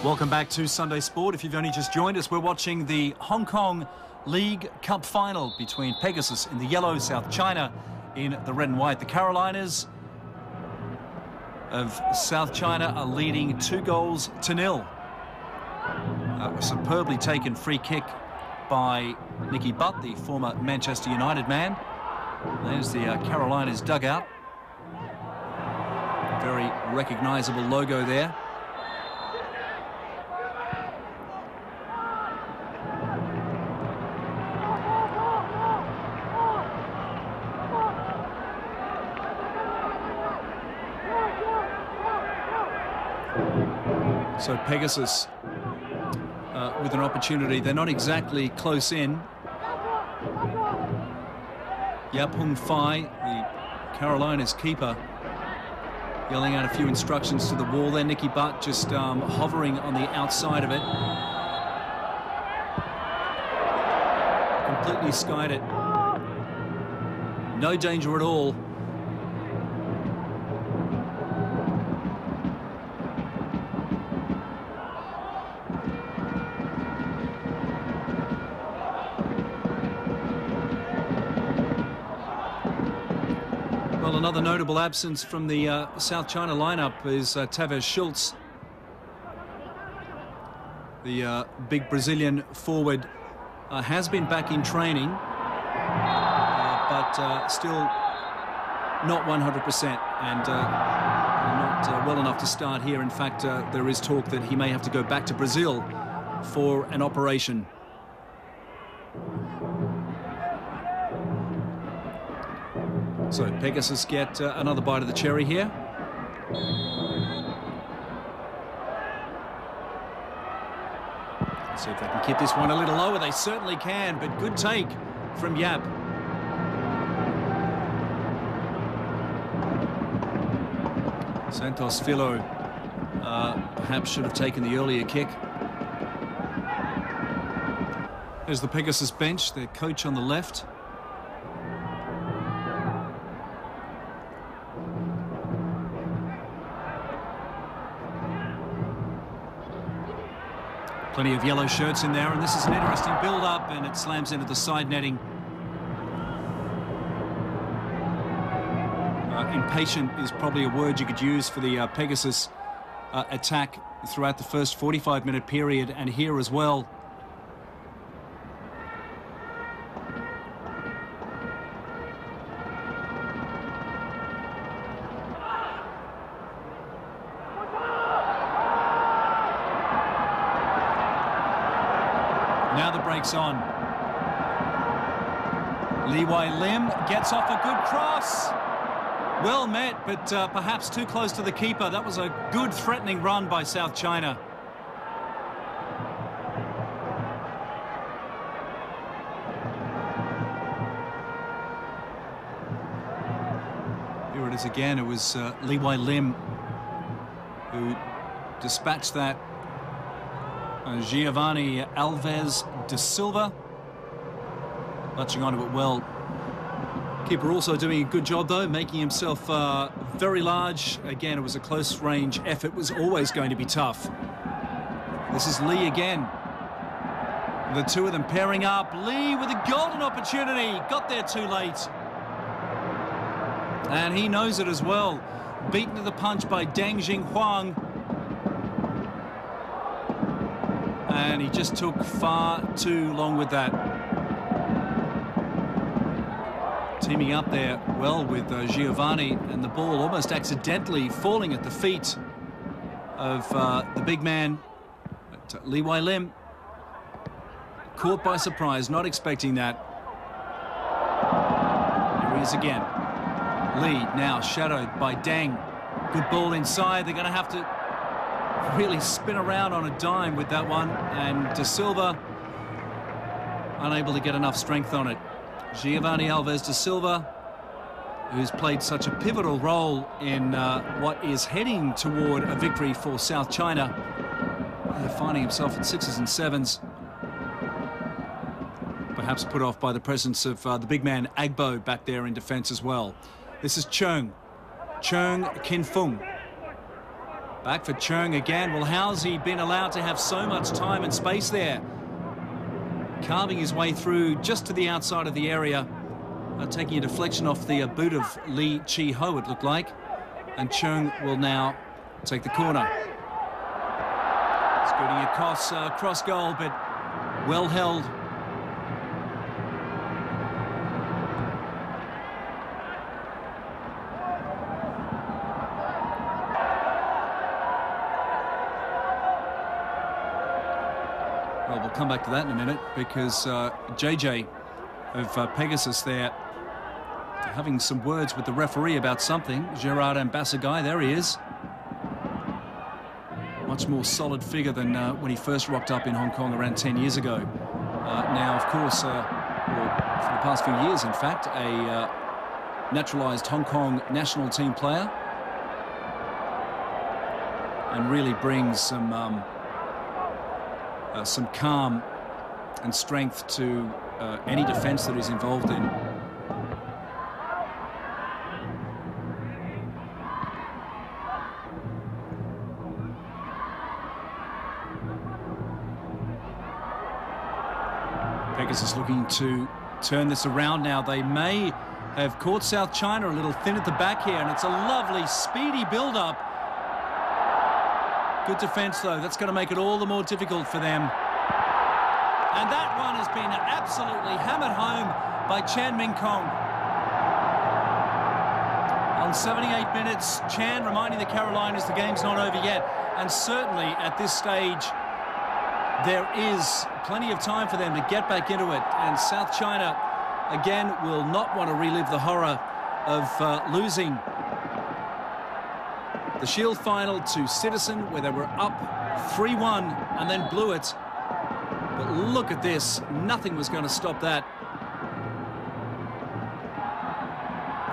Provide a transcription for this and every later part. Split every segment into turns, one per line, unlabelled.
Welcome back to Sunday Sport. If you've only just joined us, we're watching the Hong Kong League Cup final between Pegasus in the yellow, South China in the red and white. The Carolinas of South China are leading 2-0. A superbly taken free kick by Nicky Butt, the former Manchester United man. There's the Carolinas dugout. Very recognisable logo there. So Pegasus with an opportunity. They're not exactly close in. Yap Hung Fai, the Carolinas keeper, yelling out a few instructions to the wall there. Nicky Butt just hovering on the outside of it. Completely skied it. No danger at all. Well, another notable absence from the South China lineup is Tevez Schultz. The big Brazilian forward has been back in training, but still not 100% and not well enough to start here. In fact, there is talk that he may have to go back to Brazil for an operation. So Pegasus get another bite of the cherry here. Let's see if they can keep this one a little lower. They certainly can, but good take from Yap. Santos Filo perhaps should have taken the earlier kick. There's the Pegasus bench, their coach on the left. Plenty of yellow shirts in there, and this is an interesting build-up, and it slams into the side netting. Impatient is probably a word you could use for the Pegasus attack throughout the first 45-minute period, and here as well. Now the break's on. Li Wai Lim gets off a good cross. Well met, but perhaps too close to the keeper. That was a good threatening run by South China. Here it is again. It was Li Wai Lim who dispatched that. Giovanni Alves de Silva latching onto it well. Keeper also doing a good job though, making himself very large. Again, it was a close range effort. Was always going to be tough. This is Lee again. The two of them pairing up. Lee with a golden opportunity. Got there too late. And he knows it as well. Beaten to the punch by Deng Jinghuang. And he just took far too long with that. Teaming up there well with Giovanni, and the ball almost accidentally falling at the feet of the big man. But Li Wai Lim caught by surprise, not expecting that. Here he is again. Lee now shadowed by Deng. Good ball inside. They're going to have to really spin around on a dime with that one, and De Silva unable to get enough strength on it. Giovanni Alves de Silva, who's played such a pivotal role in what is heading toward a victory for South China, finding himself at 6s and 7s. Perhaps put off by the presence of the big man Agbo back there in defence as well. This is Cheung Kin Fung. Back for Chung again. Well, how's he been allowed to have so much time and space there? Carving his way through just to the outside of the area. Taking a deflection off the boot of Lee Chi-ho, it looked like. And Chung will now take the corner. Scooting across cross goal, but well held. Well, we'll come back to that in a minute, because JJ of Pegasus there having some words with the referee about something. Gerard Ambassagai, there he is. Much more solid figure than when he first rocked up in Hong Kong around 10 years ago. Now, of course, for the past few years, in fact, a naturalised Hong Kong national team player, and really brings some calm and strength to any defence that he's involved in. Pegasus looking to turn this around now. They may have caught South China a little thin at the back here, and it's a lovely, speedy build-up. Good defence, though. That's going to make it all the more difficult for them. And that one has been absolutely hammered home by Chan Ming Kong. On 78 minutes, Chan reminding the Carolinas the game's not over yet. And certainly at this stage, there is plenty of time for them to get back into it. And South China, again, will not want to relive the horror of losing the Shield final to Citizen, where they were up 3-1 and then blew it. But look at this. Nothing was going to stop that.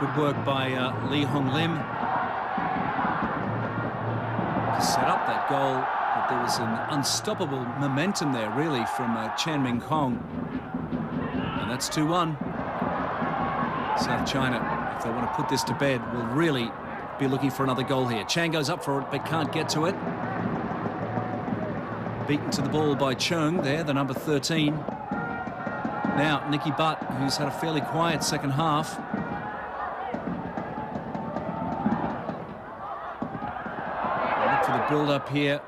Good work by Lee Hong Lim to set up that goal. But there was an unstoppable momentum there, really, from Chan Ming Kong. And that's 2-1. South China, if they want to put this to bed, will really be looking for another goal here. Chan goes up for it, but can't get to it. Beaten to the ball by Chung there, the number 13. Now, Nicky Butt, who's had a fairly quiet second half. Look for the build-up here.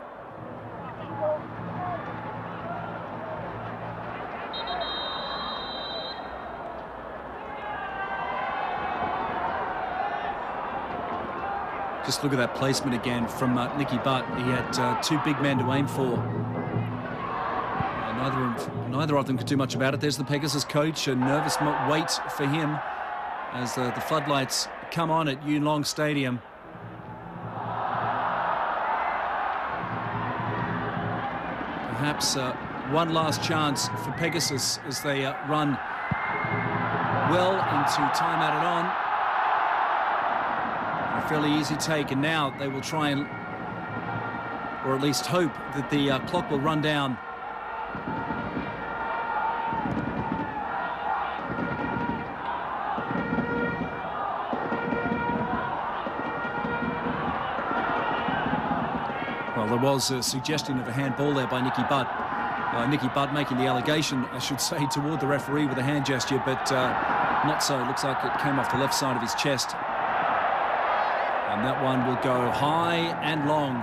Just look at that placement again from Nicky Butt. He had two big men to aim for. Neither of them could do much about it. There's the Pegasus coach, a nervous wait for him as the floodlights come on at Yuen Long Stadium. Perhaps one last chance for Pegasus as they run well into time added on. A fairly easy take, and now they will try and, or at least hope, that the clock will run down. Well, there was a suggestion of a handball there by Nicky Butt. Nicky Butt making the allegation, I should say, toward the referee with a hand gesture, but not so. It looks like it came off the left side of his chest. And that one will go high and long.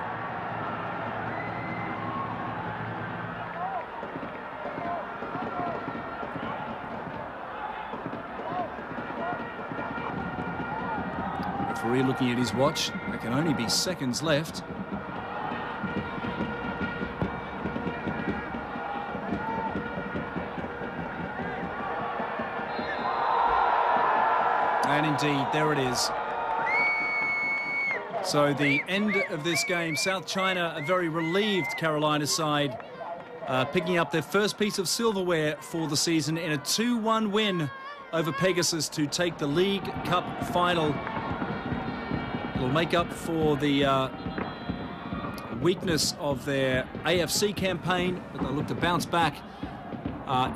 Referee looking at his watch. There can only be seconds left. And indeed, there it is. So the end of this game, South China, a very relieved Carolina side, picking up their first piece of silverware for the season in a 2-1 win over Pegasus to take the League Cup final. It'll make up for the weakness of their AFC campaign, but they'll look to bounce back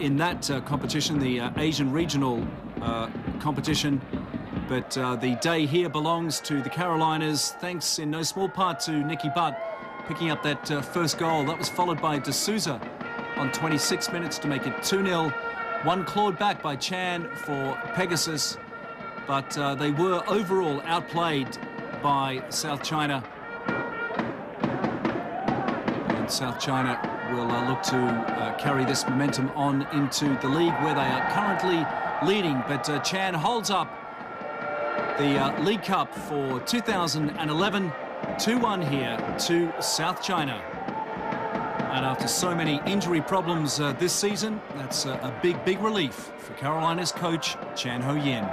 in that competition, the Asian regional competition. But the day here belongs to the Carolinas, thanks in no small part to Nicky Butt picking up that first goal. That was followed by D'Souza on 26 minutes to make it 2-0. One clawed back by Chan for Pegasus, but they were overall outplayed by South China. And South China will look to carry this momentum on into the league, where they are currently leading. But Chan holds up the League Cup for 2011, 2-1 here to South China. And after so many injury problems this season, that's a big relief for Carolina's coach, Chan Ho-yin.